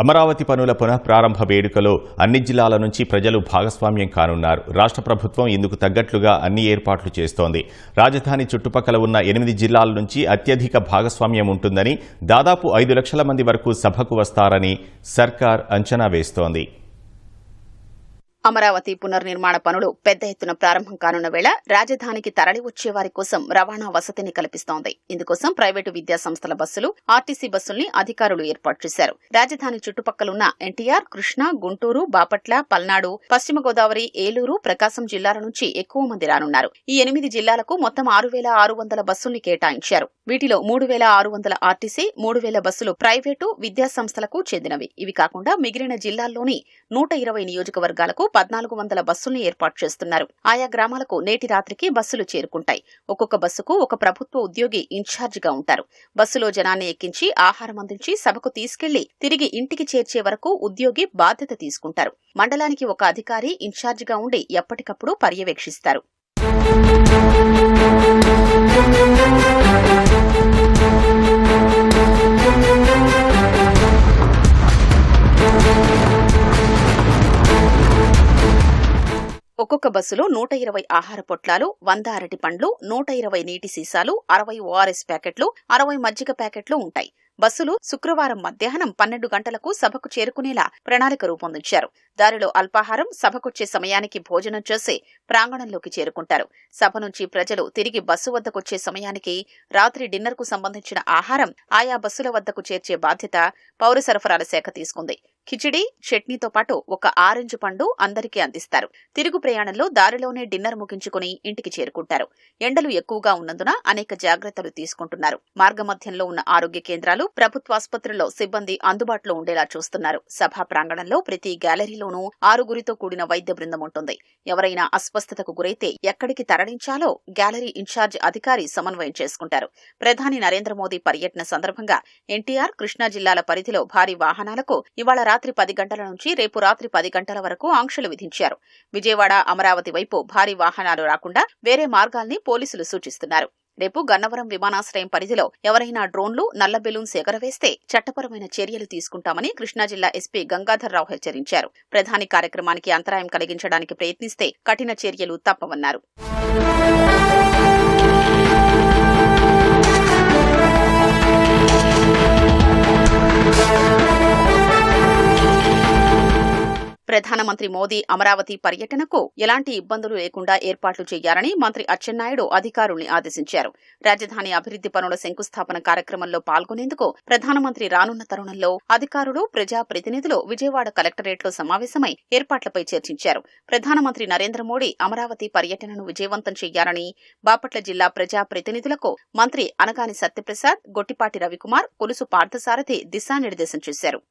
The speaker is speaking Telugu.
అమరావతి పనుల పునఃప్రారంభ వేడుకలో అన్ని జిల్లాల నుంచి ప్రజలు భాగస్వామ్యం కానున్నారు. రాష్ట్ర ప్రభుత్వం ఇందుకు తగ్గట్లుగా అన్ని ఏర్పాట్లు చేస్తోంది. రాజధాని చుట్టుపక్కల ఉన్న 8 జిల్లాల నుంచి అత్యధిక భాగస్వామ్యం ఉంటుందని, దాదాపు 5 లక్షల మంది వరకు సభకు వస్తారని సర్కార్ అంచనా వేస్తోంది. అమరావతి పునర్నిర్మాణ పనులు పెద్ద ఎత్తున ప్రారంభం కానున్న వేళ రాజధానికి తరలి వచ్చే వారి కోసం రవాణా వసతిని కల్పిస్తోంది. ఇందుకోసం ప్రైవేటు విద్యా సంస్థల బస్సులు, ఆర్టీసీ బస్సుల్ని అధికారులు ఏర్పాటు చేశారు. రాజధాని చుట్టుపక్కలున్న ఎన్టీఆర్, కృష్ణా, గుంటూరు, బాపట్ల, పల్నాడు, పశ్చిమ గోదావరి, ఏలూరు, ప్రకాశం జిల్లాల నుంచి ఎక్కువ మంది రానున్నారు. ఈ 8 జిల్లాలకు మొత్తం 6,600 బస్సుల్ని కేటాయించారు. వీటిలో 3,600 ఆర్టీసీ, 3,000 బస్సులు ప్రైవేటు విద్యా సంస్థలకు చెందినవి. ఇవి కాకుండా మిగిలిన జిల్లాల్లోని 120 నియోజకవర్గాలకు 1,400 బస్సుల్ని ఏర్పాటు చేస్తున్నారు. ఆయా గ్రామాలకు నేటి రాత్రికి బస్సులు చేరుకుంటాయి. ఒక్కొక్క బస్సుకు ఒక ప్రభుత్వ ఉద్యోగి ఇన్ఛార్జిగా ఉంటారు. బస్సులో జనాన్ని ఎక్కించి ఆహారం అందించి సభకు తీసుకెళ్లి తిరిగి ఇంటికి చేర్చే వరకు ఉద్యోగి బాధ్యత తీసుకుంటారు. మండలానికి ఒక అధికారి ఇన్ఛార్జిగా ఉండి ఎప్పటికప్పుడు పర్యవేక్షిస్తారు. ఒక్కొక్క బస్సులో 120 ఆహార పొట్లాలు, 100 అరటి పండ్లు, 120 నీటి సీసాలు, 60 ఓఆర్ఎస్ ప్యాకెట్లు, 60 మజ్జిగ ప్యాకెట్లు ఉంటాయి. బస్సులు శుక్రవారం మధ్యాహ్నం 12 గంటలకు సభకు చేరుకునేలా ప్రణాళిక రూపొందించారు. దారిలో అల్పాహారం, సభకొచ్చే సమయానికి భోజనం చేసి ప్రాంగణంలోకి చేరుకుంటారు. సభ నుంచి ప్రజలు తిరిగి బస్సు వద్దకొచ్చే సమయానికి రాత్రి డిన్నర్కు సంబంధించిన ఆహారం ఆయా బస్సుల వద్దకు చేర్చే బాధ్యత పౌర సరఫరాల శాఖ తీసుకుంది. కిచిడి, చట్నీతో పాటు ఒక ఆరెంజ్ పండు అందరికీ అందిస్తారు. తిరుగు ప్రయాణంలో దారిలోనే డిన్నర్ ముగించుకుని ఇంటికి చేరుకుంటారు. ఎండలు ఎక్కువగా ఉన్నందున అనేక జాగ్రత్తలు తీసుకుంటున్నారు. మార్గమధ్యంలో ఉన్న ఆరోగ్య కేంద్రాలు, ప్రభుత్వాసుపత్రుల్లో సిబ్బంది అందుబాటులో ఉండేలా చూస్తున్నారు. సభా ప్రాంగణంలో ప్రతి గ్యాలరీలోనూ 6 కూడిన వైద్య బృందం ఉంటుంది. ఎవరైనా అస్వస్థతకు గురైతే ఎక్కడికి తరలించాలో గ్యాలరీ ఇన్ఛార్జ్ అధికారి సమన్వయం చేసుకుంటారు. ప్రధాని నరేంద్ర మోదీ పర్యటన సందర్భంగా ఎన్టీఆర్, కృష్ణా జిల్లాల పరిధిలో భారీ వాహనాలకు ఇవాళ రాత్రి 10 గంటల నుంచి రేపు రాత్రి 10 గంటల వరకు ఆంక్షలు విధించారు. విజయవాడ, అమరావతి వైపు భారీ వాహనాలు రాకుండా వేరే మార్గాల్ని పోలీసులు సూచిస్తున్నారు. రేపు గన్నవరం విమానాశ్రయం పరిధిలో ఎవరైనా డ్రోన్లు, నల్ల బెలూన్స్ ఎగరవేస్తే చట్టపరమైన చర్యలు తీసుకుంటామని కృష్ణా జిల్లా ఎస్పీ గంగాధర్రావు హెచ్చరించారు. ప్రధాని కార్యక్రమానికి అంతరాయం కలిగించడానికి ప్రయత్నిస్తే కఠిన చర్యలు తప్పవన్నారు. ప్రధానమంత్రి మోదీ అమరావతి పర్యటనకు ఎలాంటి ఇబ్బందులు లేకుండా ఏర్పాట్లు చేయాలని మంత్రి అచ్చెన్నాయుడు అధికారుల్ని ఆదేశించారు. రాజధాని అభివృద్ది పనుల శంకుస్థాపన కార్యక్రమంలో పాల్గొనేందుకు ప్రధానమంత్రి రానున్న తరుణంలో అధికారులు, ప్రజా ప్రతినిధులు విజయవాడ కలెక్టరేట్లో సమావేశమై ఏర్పాట్లపై చర్చించారు. ప్రధానమంత్రి నరేంద్ర మోదీ అమరావతి పర్యటనను విజయవంతం చేయాలని బాపట్ల జిల్లా ప్రజా ప్రతినిధులకు మంత్రి అనగాని సత్యప్రసాద్, గొట్టిపాటి రవికుమార్, కొలుసు పార్థసారథి దిశానిర్దేశం చేశారు.